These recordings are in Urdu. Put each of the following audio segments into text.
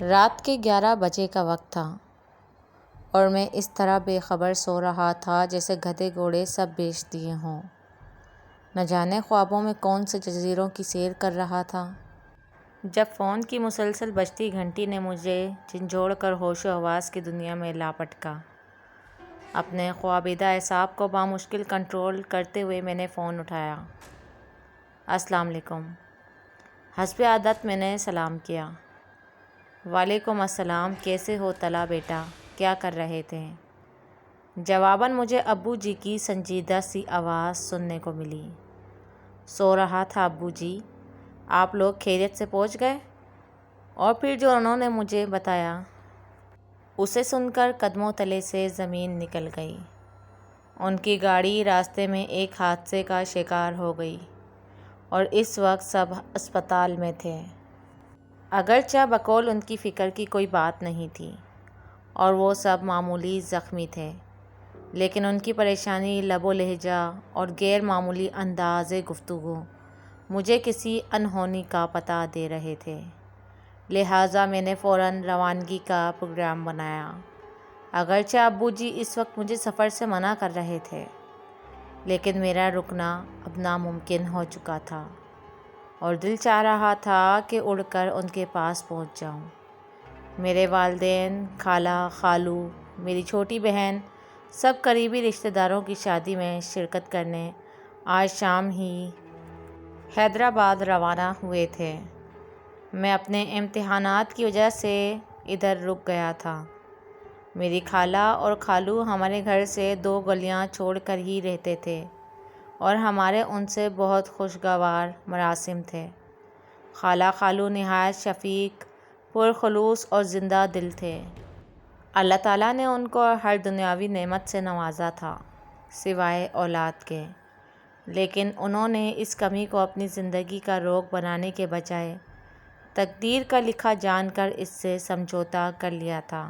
رات کے 11 بجے کا وقت تھا اور میں اس طرح بے خبر سو رہا تھا جیسے گدھے گھوڑے سب بیچ دیے ہوں۔ نہ جانے خوابوں میں کون سے جزیروں کی سیر کر رہا تھا، جب فون کی مسلسل بجتی گھنٹی نے مجھے جھنجھوڑ کر ہوش و حواس کی دنیا میں لا پٹکا۔ اپنے خوابیدہ اعصاب کو بامشکل کنٹرول کرتے ہوئے میں نے فون اٹھایا۔ السلام علیکم۔ حسب عادت میں نے سلام کیا۔ وعلیکم السلام، کیسے ہو طلعہ بیٹا، کیا کر رہے تھے؟ جواباً مجھے ابو جی کی سنجیدہ سی آواز سننے کو ملی۔ سو رہا تھا ابو جی، آپ لوگ خیریت سے پہنچ گئے؟ اور پھر جو انہوں نے مجھے بتایا اسے سن کر قدموں تلے سے زمین نکل گئی۔ ان کی گاڑی راستے میں ایک حادثے کا شکار ہو گئی اور اس وقت سب اسپتال میں تھے۔ اگرچہ بقول ان کی فکر کی کوئی بات نہیں تھی اور وہ سب معمولی زخمی تھے، لیکن ان کی پریشانی، لب و لہجہ اور غیر معمولی انداز گفتگو مجھے کسی انہونی کا پتہ دے رہے تھے۔ لہٰذا میں نے فوراً روانگی کا پروگرام بنایا۔ اگرچہ ابو جی اس وقت مجھے سفر سے منع کر رہے تھے، لیکن میرا رکنا اب ناممکن ہو چکا تھا اور دل چاہ رہا تھا کہ اڑ کر ان کے پاس پہنچ جاؤں۔ میرے والدین، خالہ، خالو، میری چھوٹی بہن، سب قریبی رشتہ داروں کی شادی میں شرکت کرنے آج شام ہی حیدرآباد روانہ ہوئے تھے۔ میں اپنے امتحانات کی وجہ سے ادھر رک گیا تھا۔ میری خالہ اور خالو ہمارے گھر سے 2 گلیاں چھوڑ کر ہی رہتے تھے اور ہمارے ان سے بہت خوشگوار مراسم تھے۔ خالہ خالو نہایت شفیق، پرخلوص اور زندہ دل تھے۔ اللہ تعالیٰ نے ان کو ہر دنیاوی نعمت سے نوازا تھا سوائے اولاد کے، لیکن انہوں نے اس کمی کو اپنی زندگی کا روگ بنانے کے بجائے تقدیر کا لکھا جان کر اس سے سمجھوتا کر لیا تھا۔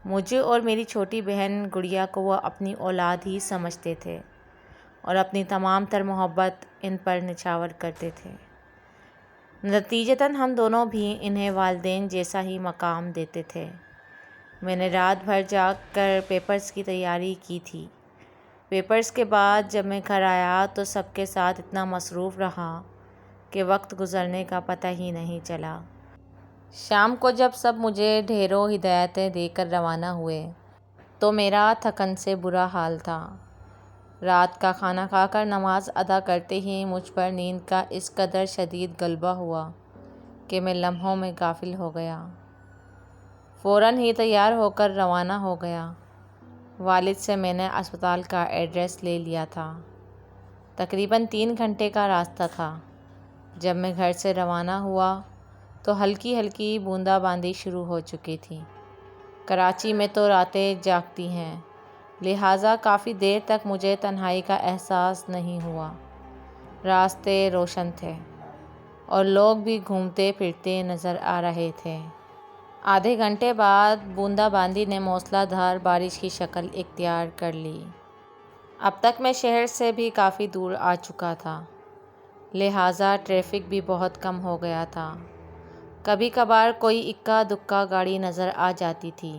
مجھے اور میری چھوٹی بہن گڑیا کو وہ اپنی اولاد ہی سمجھتے تھے اور اپنی تمام تر محبت ان پر نچھاور کرتے تھے۔ نتیجتاً ہم دونوں بھی انہیں والدین جیسا ہی مقام دیتے تھے۔ میں نے رات بھر جاگ کر پیپرز کی تیاری کی تھی۔ پیپرز کے بعد جب میں گھر آیا تو سب کے ساتھ اتنا مصروف رہا کہ وقت گزرنے کا پتہ ہی نہیں چلا۔ شام کو جب سب مجھے ڈھیروں ہدایتیں دے کر روانہ ہوئے تو میرا تھکن سے برا حال تھا۔ رات کا کھانا کھا کر نماز ادا کرتے ہی مجھ پر نیند کا اس قدر شدید غلبہ ہوا کہ میں لمحوں میں غافل ہو گیا۔ فوراً ہی تیار ہو کر روانہ ہو گیا۔ والد سے میں نے اسپتال کا ایڈریس لے لیا تھا۔ تقریباً 3 گھنٹے کا راستہ تھا۔ جب میں گھر سے روانہ ہوا تو ہلکی ہلکی بوندا باندی شروع ہو چکی تھی۔ کراچی میں تو راتیں جاگتی ہیں، لہٰذا کافی دیر تک مجھے تنہائی کا احساس نہیں ہوا۔ راستے روشن تھے اور لوگ بھی گھومتے پھرتے نظر آ رہے تھے۔ آدھے گھنٹے بعد بوندا باندی نے موسلا دھار بارش کی شکل اختیار کر لی۔ اب تک میں شہر سے بھی کافی دور آ چکا تھا، لہٰذا ٹریفک بھی بہت کم ہو گیا تھا۔ کبھی کبھار کوئی اکا دکا گاڑی نظر آ جاتی تھی،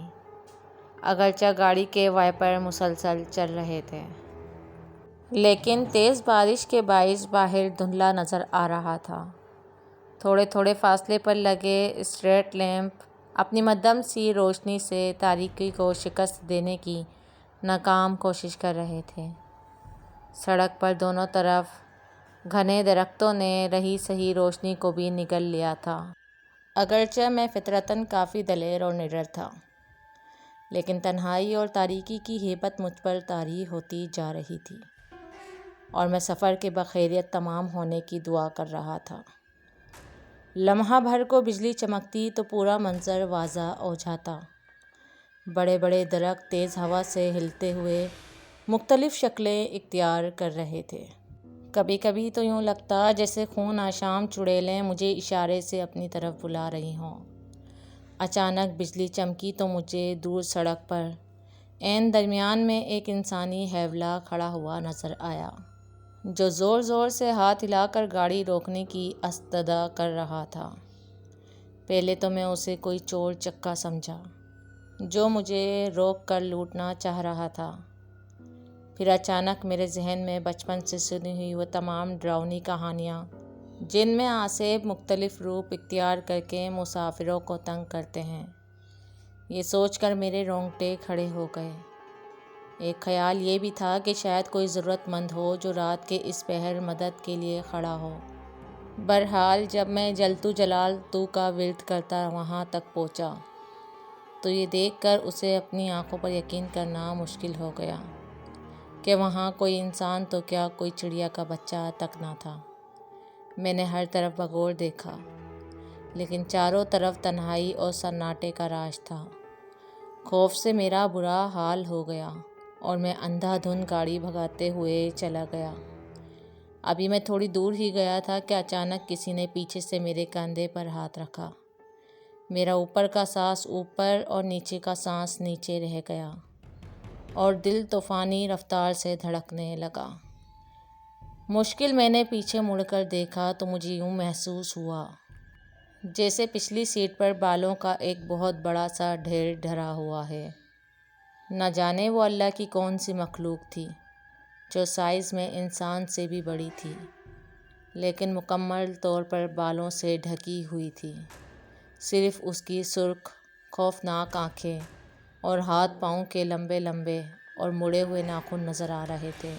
اگرچہ گاڑی کے وائپر مسلسل چل رہے تھے، لیکن تیز بارش کے باعث باہر دھندلا نظر آ رہا تھا۔ تھوڑے تھوڑے فاصلے پر لگے اسٹریٹ لیمپ اپنی مدھم سی روشنی سے تاریکی کو شکست دینے کی ناکام کوشش کر رہے تھے۔ سڑک پر دونوں طرف گھنے درختوں نے رہی سہی روشنی کو بھی نگل لیا تھا۔ اگرچہ میں فطرتاً کافی دلیر اور نڈر تھا، لیکن تنہائی اور تاریکی کی ہیبت مجھ پر طاری ہوتی جا رہی تھی اور میں سفر کے بخیریت تمام ہونے کی دعا کر رہا تھا۔ لمحہ بھر کو بجلی چمکتی تو پورا منظر واضح ہو جاتا۔ بڑے بڑے درخت تیز ہوا سے ہلتے ہوئے مختلف شکلیں اختیار کر رہے تھے۔ کبھی کبھی تو یوں لگتا جیسے خون آشام چڑیلیں مجھے اشارے سے اپنی طرف بلا رہی ہوں۔ اچانک بجلی چمکی تو مجھے دور سڑک پر عین درمیان میں ایک انسانی ہیولہ کھڑا ہوا نظر آیا۔ جو زور زور سے ہاتھ ہلا کر گاڑی روکنے کی استدعا کر رہا تھا۔ پہلے تو میں اسے کوئی چور چکا سمجھا جو مجھے روک کر لوٹنا چاہ رہا تھا۔ پھر اچانک میرے ذہن میں بچپن سے سنی ہوئی وہ تمام ڈراؤنی کہانیاں، جن میں آصف مختلف روپ اختیار کر کے مسافروں کو تنگ کرتے ہیں، یہ سوچ کر میرے رونگٹے کھڑے ہو گئے۔ ایک خیال یہ بھی تھا کہ شاید کوئی ضرورت مند ہو جو رات کے اس پہر مدد کے لیے کھڑا ہو۔ بہرحال جب میں جلتو جلال تو کا ورد کرتا وہاں تک پہنچا تو یہ دیکھ کر اسے اپنی آنکھوں پر یقین کرنا مشکل ہو گیا کہ وہاں کوئی انسان تو کیا، کوئی چڑیا کا بچہ تک نہ تھا۔ میں نے ہر طرف بغور دیکھا، لیکن چاروں طرف تنہائی اور سناٹے کا راج تھا۔ خوف سے میرا برا حال ہو گیا اور میں اندھا دھند گاڑی بھگاتے ہوئے چلا گیا۔ ابھی میں تھوڑی دور ہی گیا تھا کہ اچانک کسی نے پیچھے سے میرے کندھے پر ہاتھ رکھا۔ میرا اوپر کا سانس اوپر اور نیچے کا سانس نیچے رہ گیا اور دل طوفانی رفتار سے دھڑکنے لگا۔ مشکل میں نے پیچھے مڑ کر دیکھا تو مجھے یوں محسوس ہوا جیسے پچھلی سیٹ پر بالوں کا ایک بہت بڑا سا ڈھیر ڈھرا ہوا ہے۔ نہ جانے وہ اللہ کی کون سی مخلوق تھی جو سائز میں انسان سے بھی بڑی تھی، لیکن مکمل طور پر بالوں سے ڈھکی ہوئی تھی۔ صرف اس کی سرخ خوفناک آنکھیں اور ہاتھ پاؤں کے لمبے لمبے اور مڑے ہوئے ناخن نظر آ رہے تھے۔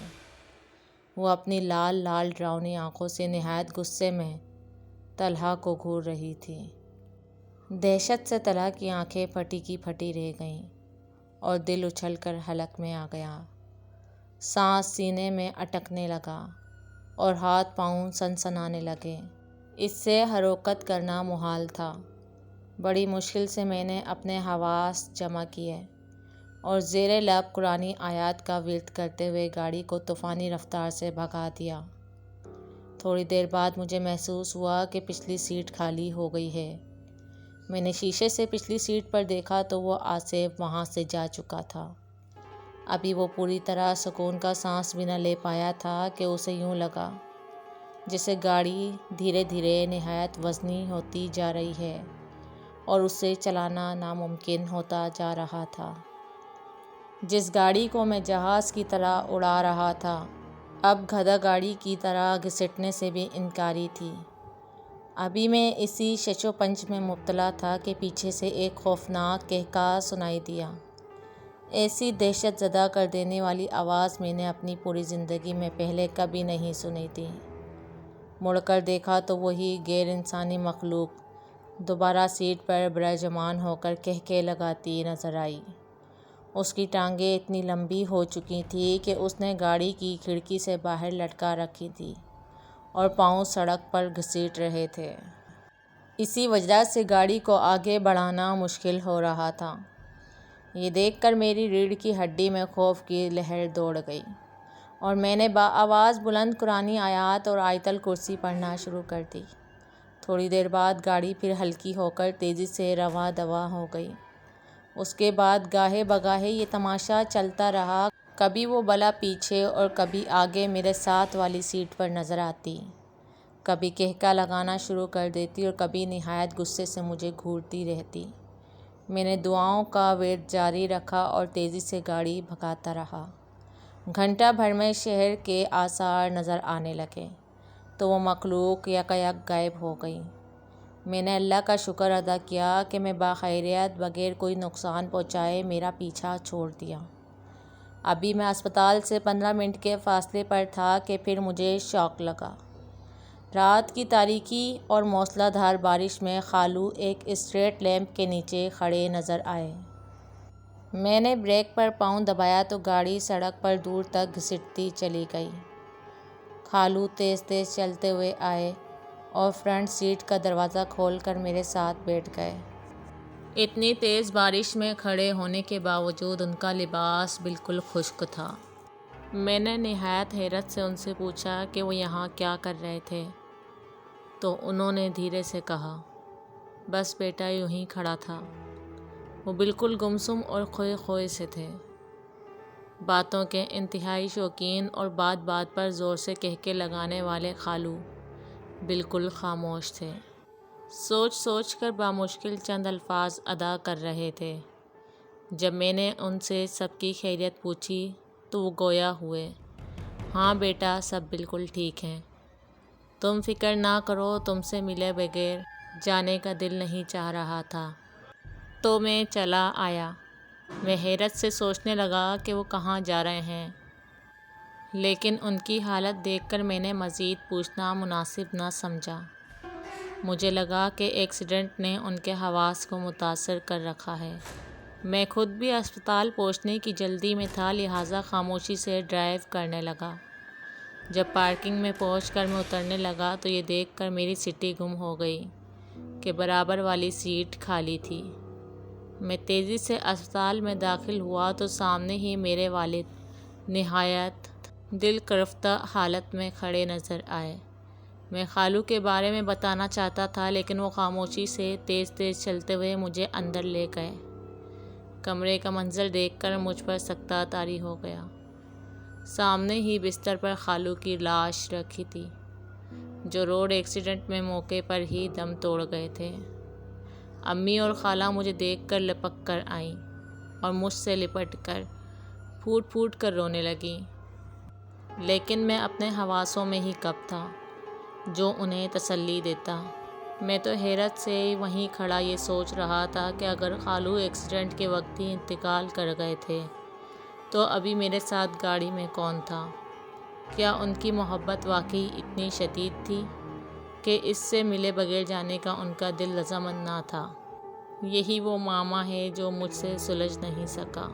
وہ اپنی لال لال ڈراؤنی آنکھوں سے نہایت غصے میں طلحہ کو گھور رہی تھی۔ دہشت سے طلحہ کی آنکھیں پھٹی کی پھٹی رہ گئیں اور دل اچھل کر حلق میں آ گیا۔ سانس سینے میں اٹکنے لگا اور ہاتھ پاؤں سنسنانے لگے۔ اس سے حرکت کرنا محال تھا۔ بڑی مشکل سے میں نے اپنے حواس جمع کیے اور زیر لب قرآنی آیات کا ورد کرتے ہوئے گاڑی کو طوفانی رفتار سے بھگا دیا۔ تھوڑی دیر بعد مجھے محسوس ہوا کہ پچھلی سیٹ خالی ہو گئی ہے۔ میں نے شیشے سے پچھلی سیٹ پر دیکھا تو وہ آصف وہاں سے جا چکا تھا۔ ابھی وہ پوری طرح سکون کا سانس بھی نہ لے پایا تھا کہ اسے یوں لگا جیسے گاڑی دھیرے دھیرے نہایت وزنی ہوتی جا رہی ہے اور اسے چلانا ناممکن ہوتا جا رہا تھا۔ جس گاڑی کو میں جہاز کی طرح اڑا رہا تھا اب گدھا گاڑی کی طرح گھسیٹنے سے بھی انکاری تھی۔ ابھی میں اسی شش و پنج میں مبتلا تھا کہ پیچھے سے ایک خوفناک قہقہہ سنائی دیا۔ ایسی دہشت زدہ کر دینے والی آواز میں نے اپنی پوری زندگی میں پہلے کبھی نہیں سنی تھی۔ مڑ کر دیکھا تو وہی غیر انسانی مخلوق دوبارہ سیٹ پر براجمان ہو کر قہقہے لگاتی نظر آئی۔ اس کی ٹانگیں اتنی لمبی ہو چکی تھیں کہ اس نے گاڑی کی کھڑکی سے باہر لٹکا رکھی تھی اور پاؤں سڑک پر گھسیٹ رہے تھے۔ اسی وجہ سے گاڑی کو آگے بڑھانا مشکل ہو رہا تھا۔ یہ دیکھ کر میری ریڑھ کی ہڈی میں خوف کی لہر دوڑ گئی اور میں نے بآواز بلند قرآنی آیات اور آیت الکرسی پڑھنا شروع کر دی۔ تھوڑی دیر بعد گاڑی پھر ہلکی ہو کر تیزی سے رواں دواں ہو گئی۔ اس کے بعد گاہے بگاہے یہ تماشا چلتا رہا، کبھی وہ بلا پیچھے اور کبھی آگے میرے ساتھ والی سیٹ پر نظر آتی، کبھی قہقہہ لگانا شروع کر دیتی اور کبھی نہایت غصے سے مجھے گھورتی رہتی۔ میں نے دعاؤں کا ورد جاری رکھا اور تیزی سے گاڑی بھگاتا رہا۔ گھنٹہ بھر میں شہر کے آثار نظر آنے لگے تو وہ مخلوق یکایک غائب ہو گئی۔ میں نے اللہ کا شکر ادا کیا کہ میں باخیریت بغیر کوئی نقصان پہنچائے میرا پیچھا چھوڑ دیا۔ ابھی میں اسپتال سے 15 منٹ کے فاصلے پر تھا کہ پھر مجھے شاک لگا۔ رات کی تاریکی اور موسلا دھار بارش میں خالو ایک اسٹریٹ لیمپ کے نیچے کھڑے نظر آئے۔ میں نے بریک پر پاؤں دبایا تو گاڑی سڑک پر دور تک گھسیٹتی چلی گئی۔ خالو تیز تیز چلتے ہوئے آئے اور فرنٹ سیٹ کا دروازہ کھول کر میرے ساتھ بیٹھ گئے۔ اتنی تیز بارش میں کھڑے ہونے کے باوجود ان کا لباس بالکل خشک تھا۔ میں نے نہایت حیرت سے ان سے پوچھا کہ وہ یہاں کیا کر رہے تھے، تو انہوں نے دھیرے سے کہا، بس بیٹا یوں ہی کھڑا تھا۔ وہ بالکل گمسم اور کھوئے کھوئے سے تھے۔ باتوں کے انتہائی شوقین اور بات بات پر زور سے کہکے لگانے والے خالو بالکل خاموش تھے، سوچ سوچ کر بامشکل چند الفاظ ادا کر رہے تھے۔ جب میں نے ان سے سب کی خیریت پوچھی تو وہ گویا ہوئے، ہاں بیٹا سب بالکل ٹھیک ہیں، تم فکر نہ کرو، تم سے ملے بغیر جانے کا دل نہیں چاہ رہا تھا تو میں چلا آیا۔ میں حیرت سے سوچنے لگا کہ وہ کہاں جا رہے ہیں، لیکن ان کی حالت دیکھ کر میں نے مزید پوچھنا مناسب نہ سمجھا۔ مجھے لگا کہ ایکسیڈنٹ نے ان کے حواس کو متاثر کر رکھا ہے۔ میں خود بھی اسپتال پہنچنے کی جلدی میں تھا، لہٰذا خاموشی سے ڈرائیو کرنے لگا۔ جب پارکنگ میں پہنچ کر میں اترنے لگا تو یہ دیکھ کر میری سٹی گم ہو گئی کہ برابر والی سیٹ خالی تھی۔ میں تیزی سے اسپتال میں داخل ہوا تو سامنے ہی میرے والد نہایت دل گرفتہ حالت میں کھڑے نظر آئے۔ میں خالو کے بارے میں بتانا چاہتا تھا لیکن وہ خاموشی سے تیز تیز چلتے ہوئے مجھے اندر لے گئے۔ کمرے کا منظر دیکھ کر مجھ پر سکتہ طاری ہو گیا۔ سامنے ہی بستر پر خالو کی لاش رکھی تھی، جو روڈ ایکسیڈنٹ میں موقع پر ہی دم توڑ گئے تھے۔ امی اور خالہ مجھے دیکھ کر لپک کر آئیں اور مجھ سے لپٹ کر پھوٹ پھوٹ کر رونے لگیں، لیکن میں اپنے حواسوں میں ہی کب تھا جو انہیں تسلی دیتا۔ میں تو حیرت سے وہیں کھڑا یہ سوچ رہا تھا کہ اگر خالو ایکسیڈنٹ کے وقت ہی انتقال کر گئے تھے تو ابھی میرے ساتھ گاڑی میں کون تھا؟ کیا ان کی محبت واقعی اتنی شدید تھی کہ اس سے ملے بغیر جانے کا ان کا دل رضامند نہ تھا؟ یہی وہ معمہ ہے جو مجھ سے سلجھ نہیں سکا۔